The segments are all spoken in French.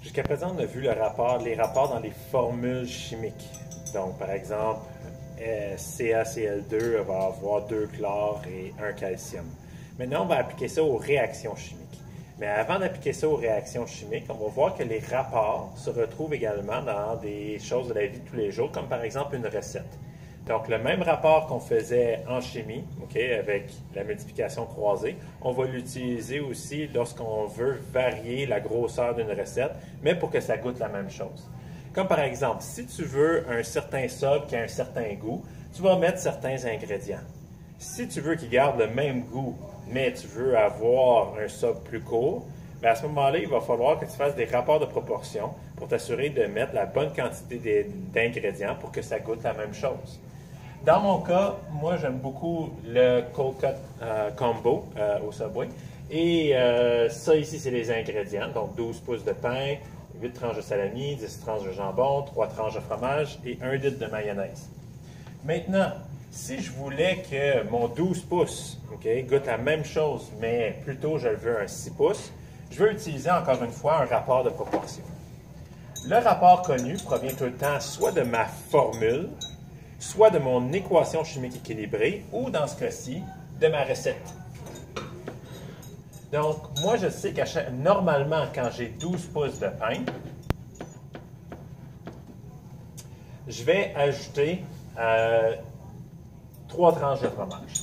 Jusqu'à présent, on a vu les rapports dans les formules chimiques. Donc, par exemple, CaCl2 va avoir 2 chlore et 1 calcium. Maintenant, on va appliquer ça aux réactions chimiques. Mais avant d'appliquer ça aux réactions chimiques, on va voir que les rapports se retrouvent également dans des choses de la vie de tous les jours, comme par exemple une recette. Donc, le même rapport qu'on faisait en chimie, avec la multiplication croisée, on va l'utiliser aussi lorsqu'on veut varier la grosseur d'une recette, mais pour que ça goûte la même chose. Comme par exemple, si tu veux un certain sobre qui a un certain goût, tu vas mettre certains ingrédients. Si tu veux qu'il garde le même goût, mais tu veux avoir un sobre plus court, bien à ce moment-là, il va falloir que tu fasses des rapports de proportion pour t'assurer de mettre la bonne quantité d'ingrédients pour que ça goûte la même chose. Dans mon cas, moi, j'aime beaucoup le Cold Cut Combo au Subway. Et ça ici, c'est les ingrédients. Donc, 12 pouces de pain, 8 tranches de salami, 10 tranches de jambon, 3 tranches de fromage et 1 litre de mayonnaise. Maintenant, si je voulais que mon 12 pouces goûte la même chose, mais plutôt je veux un 6 pouces, je vais utiliser encore une fois un rapport de proportion. Le rapport connu provient tout le temps soit de ma formule, soit de mon équation chimique équilibrée, ou dans ce cas-ci, de ma recette. Donc, moi, je sais que normalement, quand j'ai 12 pouces de pain, je vais ajouter 3 tranches de fromage.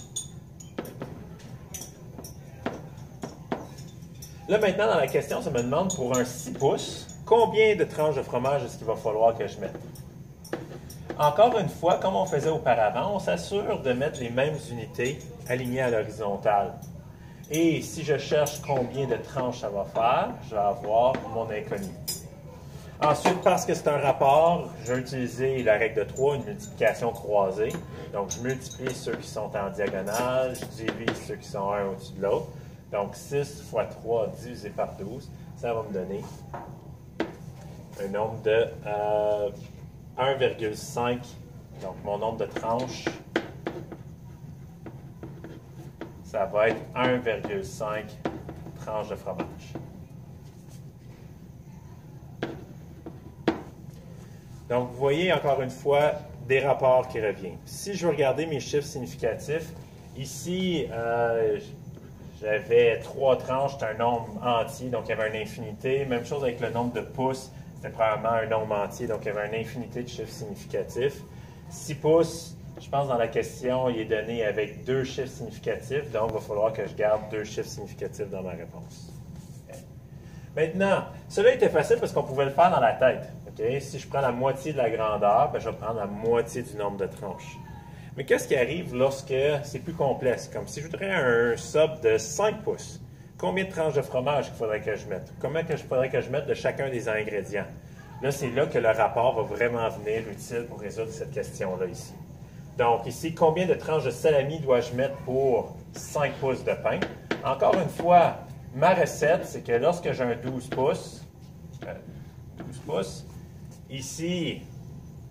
Là, maintenant, dans la question, ça me demande pour un 6 pouces, combien de tranches de fromage est-ce qu'il va falloir que je mette? Encore une fois, comme on faisait auparavant, on s'assure de mettre les mêmes unités alignées à l'horizontale. Et si je cherche combien de tranches ça va faire, je vais avoir mon inconnu. Ensuite, parce que c'est un rapport, je vais utiliser la règle de 3, une multiplication croisée. Donc, je multiplie ceux qui sont en diagonale, je divise ceux qui sont un au-dessus de l'autre. Donc, 6 fois 3 divisé par 12, ça va me donner un nombre de 1,5. Donc, mon nombre de tranches, ça va être 1,5 tranches de fromage. Donc, vous voyez encore une fois des rapports qui reviennent. Si je veux regarder mes chiffres significatifs, ici, j'avais 3 tranches, c'était un nombre entier, donc il y avait une infinité. Même chose avec le nombre de pouces, c'était probablement un nombre entier, donc il y avait une infinité de chiffres significatifs. 6 pouces, je pense dans la question, il est donné avec 2 chiffres significatifs, donc il va falloir que je garde 2 chiffres significatifs dans ma réponse. Maintenant, cela était facile parce qu'on pouvait le faire dans la tête. Si je prends la moitié de la grandeur, ben, je vais prendre la moitié du nombre de tranches. Mais qu'est-ce qui arrive lorsque c'est plus complexe? Comme si je voudrais un sub de 5 pouces. Combien de tranches de fromage il faudrait que je mette? Combien il faudrait que je mette de chacun des ingrédients? Là, c'est là que le rapport va vraiment venir utile pour résoudre cette question-là ici. Donc ici, combien de tranches de salami dois-je mettre pour 5 pouces de pain? Encore une fois, ma recette, c'est que lorsque j'ai un 12 pouces, ici,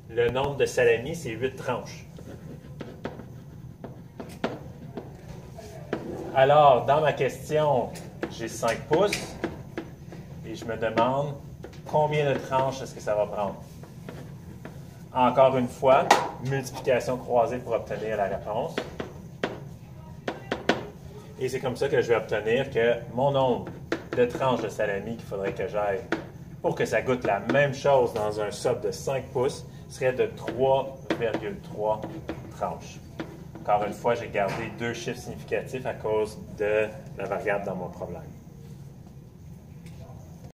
le nombre de salami, c'est 8 tranches. Alors, dans ma question, j'ai 5 pouces et je me demande combien de tranches est-ce que ça va prendre. Encore une fois, multiplication croisée pour obtenir la réponse. Et c'est comme ça que je vais obtenir que mon nombre de tranches de salami qu'il faudrait que j'aille pour que ça goûte la même chose dans un sub de 5 pouces serait de 3,3 tranches. Encore une fois, j'ai gardé 2 chiffres significatifs à cause de la variable dans mon problème.